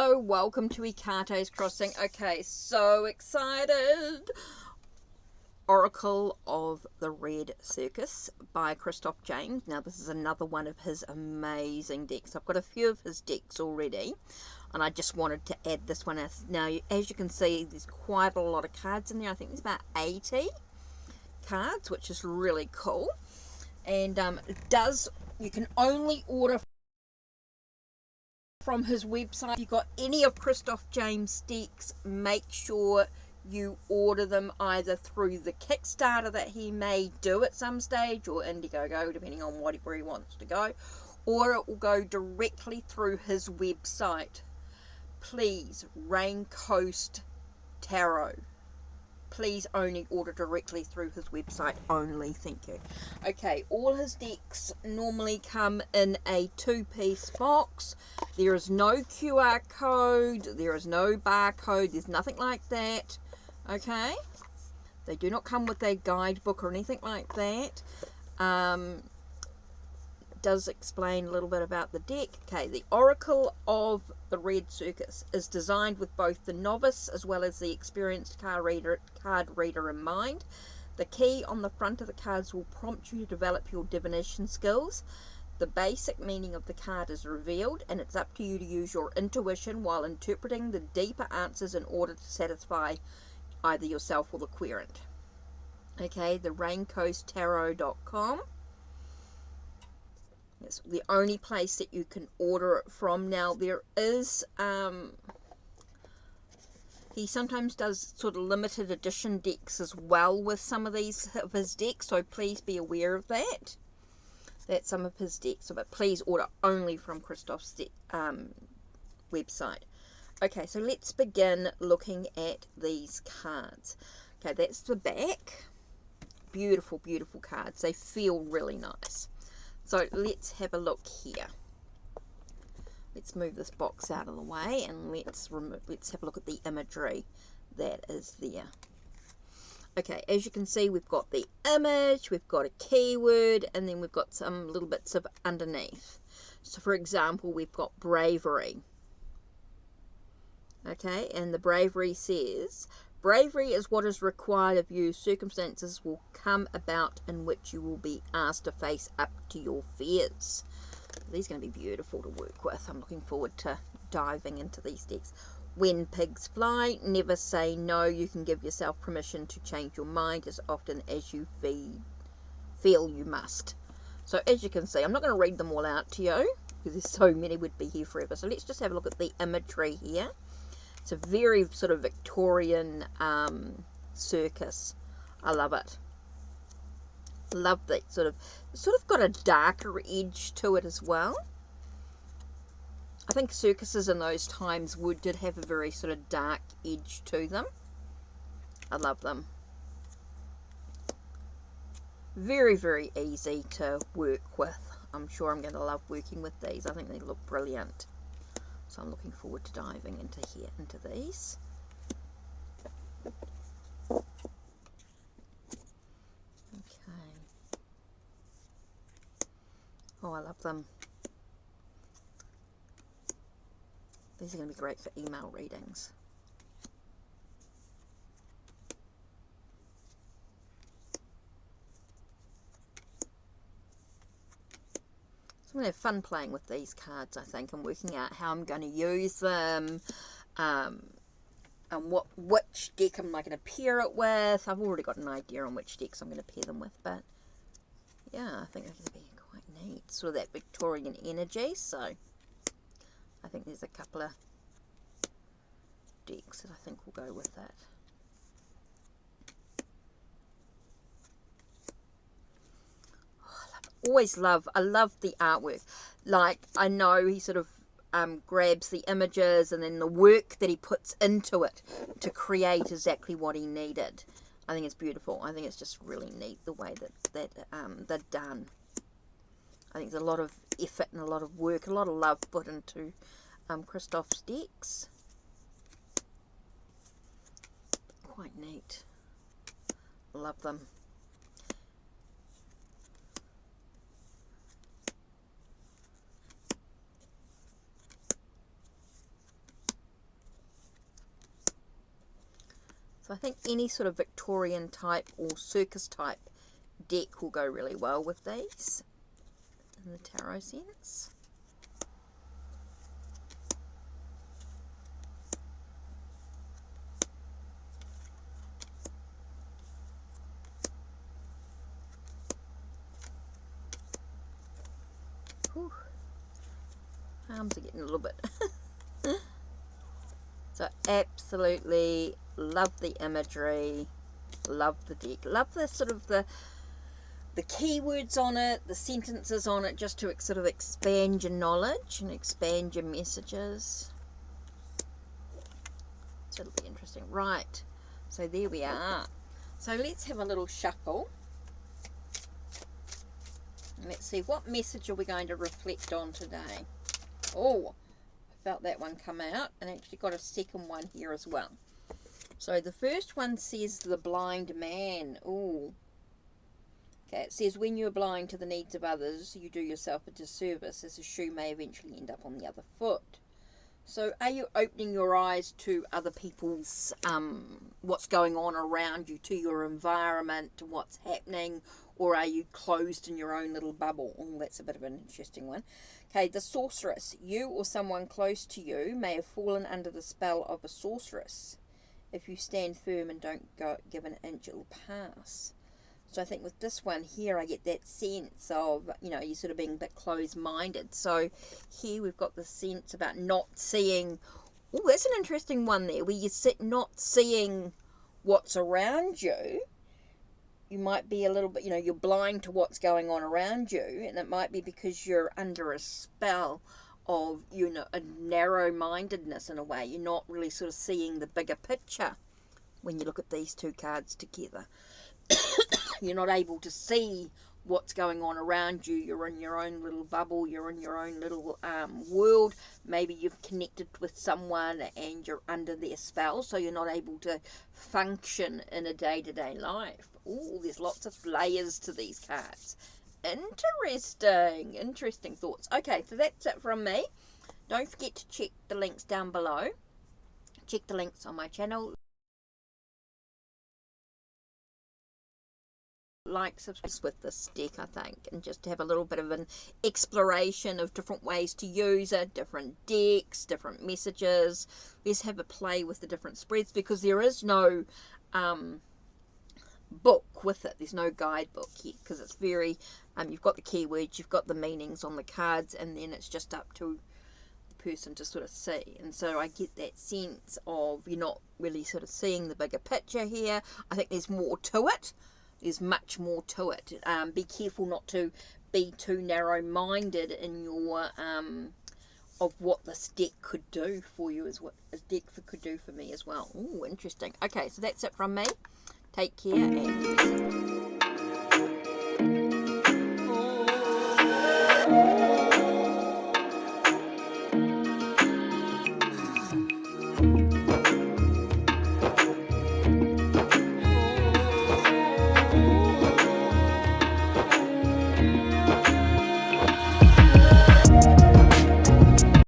Hello, welcome to Ikate's Crossing. Okay, so excited. Oracle of the Red Circus by Christoph James. Now this is another one of his amazing decks. I've got a few of his decks already and I just wanted to add this one. Now as you can see, there's quite a lot of cards in there. I think there's about 80 cards, which is really cool. And you can only order from his website. If you've got any of Christoph James' decks, make sure you order them either through the Kickstarter that he may do at some stage, or Indiegogo, depending on where he wants to go, or it will go directly through his website. Please, Rain Coast Tarot. Please only order directly through his website only. Thank you. Okay, all his decks normally come in a 2-piece box. There is no QR code. There is no barcode. There's nothing like that. Okay? They do not come with a guidebook or anything like that. Does explain a little bit about the deck. Okay, the Oracle of the Red Circus is designed with both the novice as well as the experienced card reader in mind. The key on the front of the cards will prompt you to develop your divination skills. The basic meaning of the card is revealed, and it's up to you to use your intuition while interpreting the deeper answers in order to satisfy either yourself or the querent. Okay, the raincoasttarot.com. It's the only place that you can order it from. Now there is he sometimes does sort of limited edition decks as well with some of his decks, so please be aware of that. That's some of his decks, but please order only from Christoph's website. Okay, so let's begin looking at these cards. Okay, that's the back. Beautiful, beautiful cards. They feel really nice. So let's have a look here. Let's move this box out of the way and let's have a look at the imagery that is there. Okay, as you can see, we've got the image, we've got a keyword, and then we've got some little bits of underneath. So for example, we've got bravery. Okay, and the bravery says, bravery is what is required of you. Circumstances will come about in which you will be asked to face up to your fears. These are going to be beautiful to work with. I'm looking forward to diving into these decks. When pigs fly, never say no. You can give yourself permission to change your mind as often as you feel you must. So as you can see, I'm not going to read them all out to you because there's so many, we'd be here forever. So let's just have a look at the imagery here. It's a very sort of Victorian circus. I love it. Love that sort of got a darker edge to it as well. I think circuses in those times did have a very sort of dark edge to them. I love them. Very, very easy to work with. I'm sure I'm going to love working with these. I think they look brilliant. So I'm looking forward to diving into these. Okay. Oh, I love them. These are going to be great for email readings. I'm going to have fun playing with these cards, I think, and working out how I'm going to use them, and which deck am I going to pair it with. I've already got an idea on which decks I'm going to pair them with, but yeah, I think it's going to be quite neat. Sort of that Victorian energy, so I think there's a couple of decks that I think will go with that. I love the artwork. Like, I know he sort of grabs the images and then the work that he puts into it to create exactly what he needed. I think it's beautiful. I think it's just really neat the way that they're done. I think there's a lot of effort and a lot of work, a lot of love put into Christoph's decks. Quite neat. Love them. I think any sort of Victorian type or circus type deck will go really well with these in the tarot sense. Whew. Arms are getting a little bit. So absolutely love the imagery, love the deck, love the sort of the keywords on it, the sentences on it, just to sort of expand your knowledge and expand your messages. So it'll be interesting. Right, so there we are. So let's have a little shuffle. And let's see, what message are we going to reflect on today? Oh, I felt that one come out, and actually got a second one here as well. So the first one says the blind man. Oh, okay, it says when you are blind to the needs of others, you do yourself a disservice, as a shoe may eventually end up on the other foot. So are you opening your eyes to other people's, what's going on around you, to your environment, to what's happening, or are you closed in your own little bubble? Oh, that's a bit of an interesting one. Okay, the sorceress. You or someone close to you may have fallen under the spell of a sorceress. If you stand firm and don't give an inch, it'll pass. So I think with this one here, I get that sense of, you know, you're sort of being a bit closed-minded. So here we've got the sense about not seeing. Oh, that's an interesting one there, where you sit not seeing what's around you. You might be a little bit, you know, you're blind to what's going on around you, and it might be because you're under a spell of, you know, a narrow-mindedness in a way. You're not really sort of seeing the bigger picture when you look at these two cards together. You're not able to see what's going on around you. You're in your own little bubble. You're in your own little world. Maybe you've connected with someone and you're under their spell, so you're not able to function in a day-to-day life. Oh, there's lots of layers to these cards. Interesting thoughts. Okay, so that's it from me. Don't forget to check the links down below. Check the links on my channel. Like, subscribe with this deck, I think, and just to have a little bit of an exploration of different ways to use it, different decks, different messages. Let's have a play with the different spreads, because there is no book with it. There's no guidebook here, because it's very, you've got the keywords, you've got the meanings on the cards, and then it's just up to the person to sort of see. And so I get that sense of you're not really sort of seeing the bigger picture here. I think there's more to it. There's much more to it. Be careful not to be too narrow-minded in your of what this deck could do for you, is what a deck could do for me as well. Oh, interesting. Okay, so that's it from me. Take care and